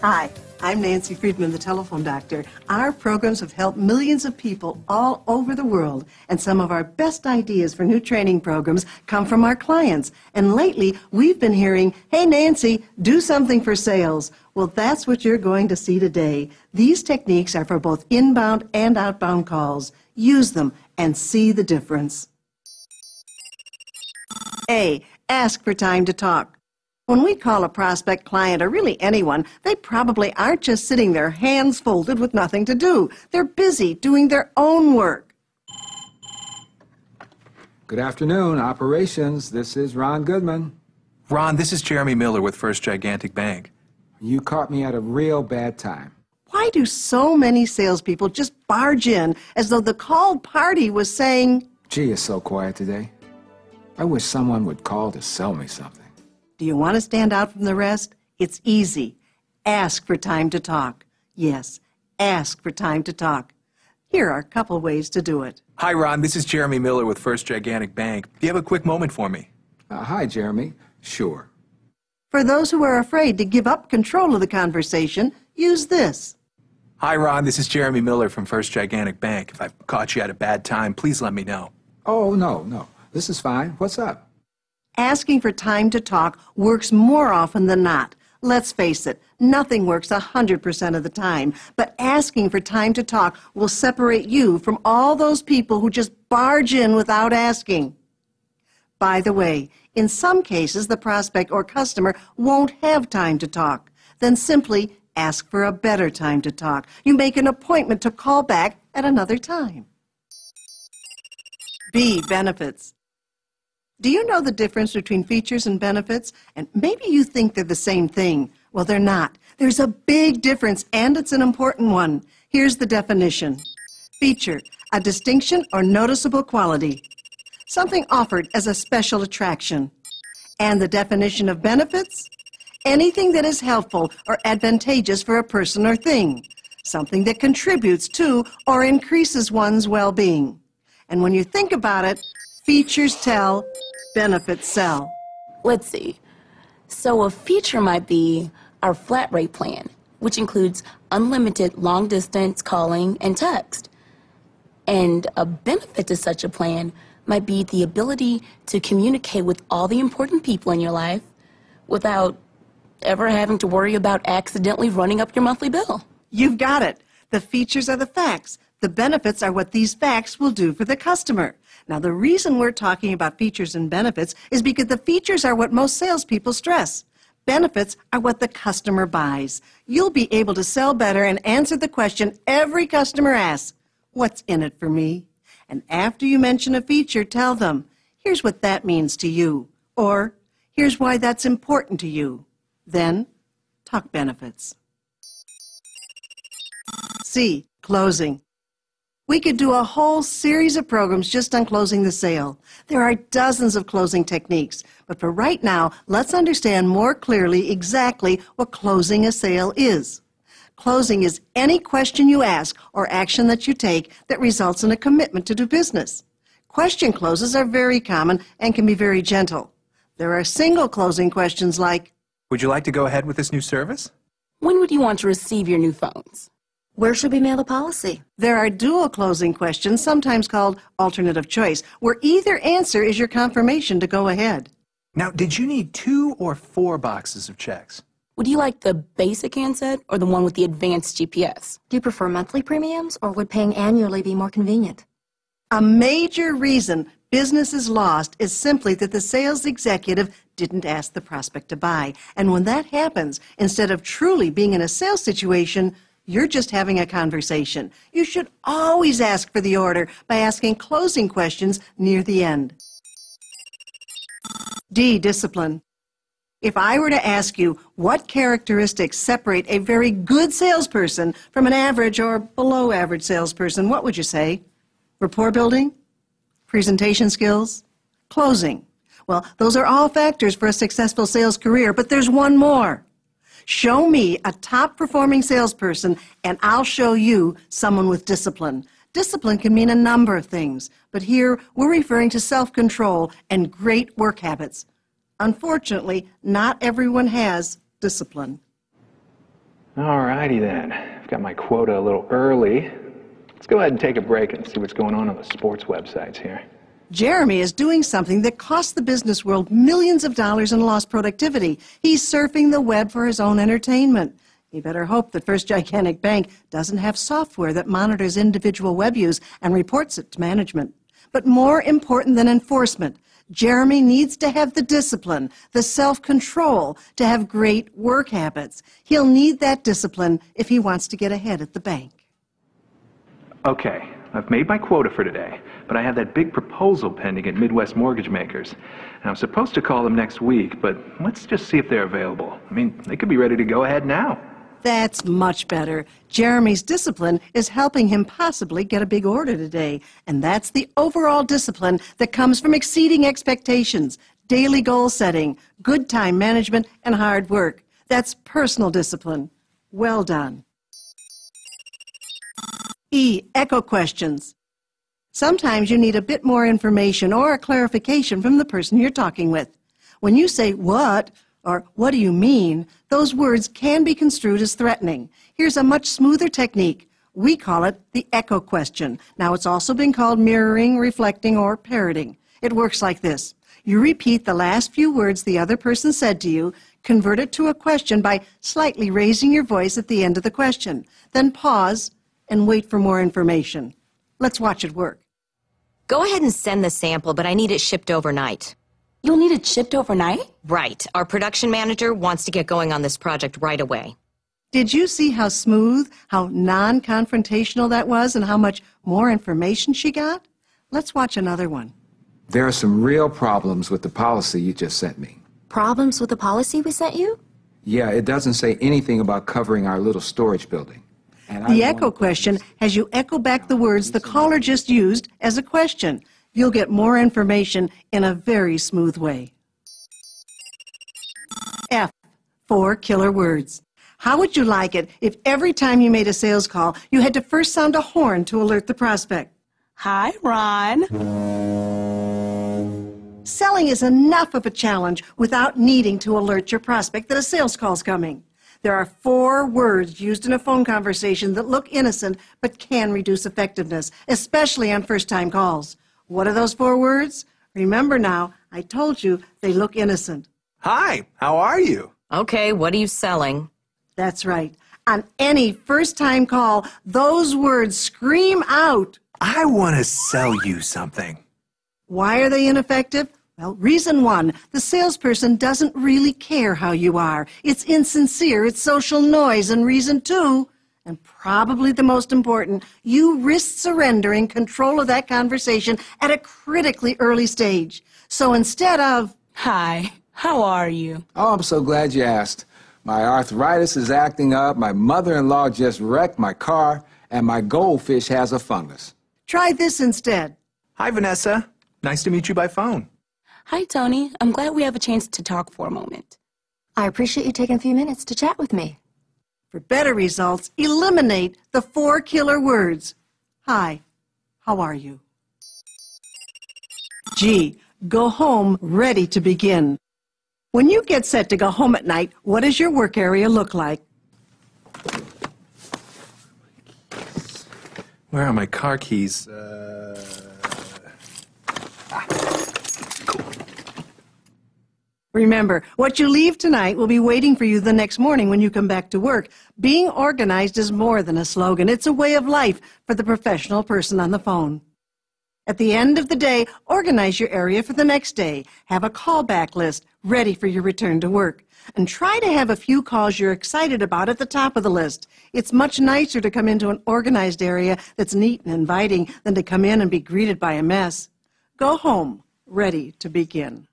Hi, I'm Nancy Friedman, the telephone doctor. Our programs have helped millions of people all over the world, and some of our best ideas for new training programs come from our clients. And lately, we've been hearing, "Hey Nancy, do something for sales." Well, that's what you're going to see today. These techniques are for both inbound and outbound calls. Use them and see the difference. A, ask for time to talk. When we call a prospect, client, or really anyone, they probably aren't just sitting there hands folded with nothing to do. They're busy doing their own work. Good afternoon, operations. This is Ron Goodman. Ron, this is Jeremy Miller with First Gigantic Bank. You caught me at a real bad time. Why do so many salespeople just barge in as though the called party was saying, "Gee, it's so quiet today. I wish someone would call to sell me something." Do you want to stand out from the rest? It's easy. Ask for time to talk. Yes, ask for time to talk. Here are a couple ways to do it. Hi, Ron. This is Jeremy Miller with First Gigantic Bank. Do you have a quick moment for me? Hi, Jeremy. Sure. For those who are afraid to give up control of the conversation, use this. Hi, Ron. This is Jeremy Miller from First Gigantic Bank. If I've caught you at a bad time, please let me know. Oh, no. This is fine. What's up? Asking for time to talk works more often than not. Let's face it, nothing works 100% of the time, but asking for time to talk will separate you from all those people who just barge in without asking. By the way, in some cases, the prospect or customer won't have time to talk. Then simply ask for a better time to talk. You make an appointment to call back at another time. B, benefits. Do you know the difference between features and benefits? And maybe you think they're the same thing. Well, they're not. There's a big difference, and it's an important one. Here's the definition. Feature, a distinction or noticeable quality. Something offered as a special attraction. And the definition of benefits? Anything that is helpful or advantageous for a person or thing. Something that contributes to or increases one's well-being. And when you think about it, features tell, benefits sell. Let's see. So a feature might be our flat rate plan, which includes unlimited long-distance calling and text. And a benefit to such a plan might be the ability to communicate with all the important people in your life without ever having to worry about accidentally running up your monthly bill. You've got it. The features are the facts. The benefits are what these facts will do for the customer. Now, the reason we're talking about features and benefits is because the features are what most salespeople stress. Benefits are what the customer buys. You'll be able to sell better and answer the question every customer asks, "What's in it for me?" And after you mention a feature, tell them, "Here's what that means to you," or "Here's why that's important to you." Then, talk benefits. C, closing. We could do a whole series of programs just on closing the sale. There are dozens of closing techniques, but for right now, let's understand more clearly exactly what closing a sale is. Closing is any question you ask or action that you take that results in a commitment to do business. Question closes are very common and can be very gentle. There are single closing questions like, Would you like to go ahead with this new service? When would you want to receive your new phones? Where should we mail the policy? There are dual closing questions, sometimes called alternative choice, where either answer is your confirmation to go ahead. Now, did you need 2 or 4 boxes of checks? Would you like the basic handset or the one with the advanced GPS? Do you prefer monthly premiums, or would paying annually be more convenient? A major reason business is lost is simply that the sales executive didn't ask the prospect to buy. And when that happens, instead of truly being in a sales situation, you're just having a conversation. You should always ask for the order by asking closing questions near the end. D, discipline. If I were to ask you what characteristics separate a very good salesperson from an average or below average salesperson, what would you say? Rapport building? Presentation skills? Closing? Well, those are all factors for a successful sales career, but there's one more. Show me a top-performing salesperson, and I'll show you someone with discipline. Discipline can mean a number of things, but here we're referring to self-control and great work habits. Unfortunately, not everyone has discipline. Alrighty then. I've got my quota a little early. Let's go ahead and take a break and see what's going on the sports websites here. Jeremy is doing something that costs the business world millions of dollars in lost productivity. He's surfing the web for his own entertainment. You better hope that First Gigantic Bank doesn't have software that monitors individual web use and reports it to management. But more important than enforcement, Jeremy needs to have the discipline, the self-control to have great work habits. He'll need that discipline if he wants to get ahead at the bank. Okay, I've made my quota for today, but I have that big proposal pending at Midwest Mortgage Makers. And I'm supposed to call them next week, but let's just see if they're available. I mean, they could be ready to go ahead now. That's much better. Jeremy's discipline is helping him possibly get a big order today, and that's the overall discipline that comes from exceeding expectations, daily goal setting, good time management, and hard work. That's personal discipline. Well done. E. Echo questions. Sometimes you need a bit more information or a clarification from the person you're talking with. When you say, "What?" or "What do you mean?" those words can be construed as threatening. Here's a much smoother technique. We call it the echo question. Now, it's also been called mirroring, reflecting, or parroting. It works like this. You repeat the last few words the other person said to you, convert it to a question by slightly raising your voice at the end of the question. Then pause and wait for more information. Let's watch it work. Go ahead and send the sample, but I need it shipped overnight. You'll need it shipped overnight? Right. Our production manager wants to get going on this project right away. Did you see how smooth, how non-confrontational that was, and how much more information she got? Let's watch another one. There are some real problems with the policy you just sent me. Problems with the policy we sent you? Yeah, it doesn't say anything about covering our little storage building. And The echo question has you echo back the words the caller just used as a question. You'll get more information in a very smooth way. F. 4 killer words. How would you like it if every time you made a sales call, you had to first sound a horn to alert the prospect? Hi, Ron. Selling is enough of a challenge without needing to alert your prospect that a sales call's coming. There are 4 words used in a phone conversation that look innocent but can reduce effectiveness, especially on first-time calls. What are those 4 words? Remember now, I told you they look innocent. Hi, how are you? Okay, what are you selling? That's right. On any first-time call, those words scream out. I want to sell you something. Why are they ineffective? Well, reason 1, the salesperson doesn't really care how you are. It's insincere, it's social noise. And reason 2, and probably the most important, you risk surrendering control of that conversation at a critically early stage. So instead of, Hi, how are you? Oh, I'm so glad you asked. My arthritis is acting up, my mother-in-law just wrecked my car, and my goldfish has a fungus. try this instead. Hi, Vanessa. Nice to meet you by phone. Hi, Tony. I'm glad we have a chance to talk for a moment. I appreciate you taking a few minutes to chat with me. For better results, eliminate the 4 killer words. Hi, how are you? G. Go home ready to begin. When you get set to go home at night, what does your work area look like? Where are my car keys? Cool. Remember, what you leave tonight will be waiting for you the next morning when you come back to work. Being organized is more than a slogan. It's a way of life for the professional person on the phone. At the end of the day, organize your area for the next day. Have a callback list ready for your return to work. And try to have a few calls you're excited about at the top of the list. It's much nicer to come into an organized area that's neat and inviting than to come in and be greeted by a mess. Go home ready to begin.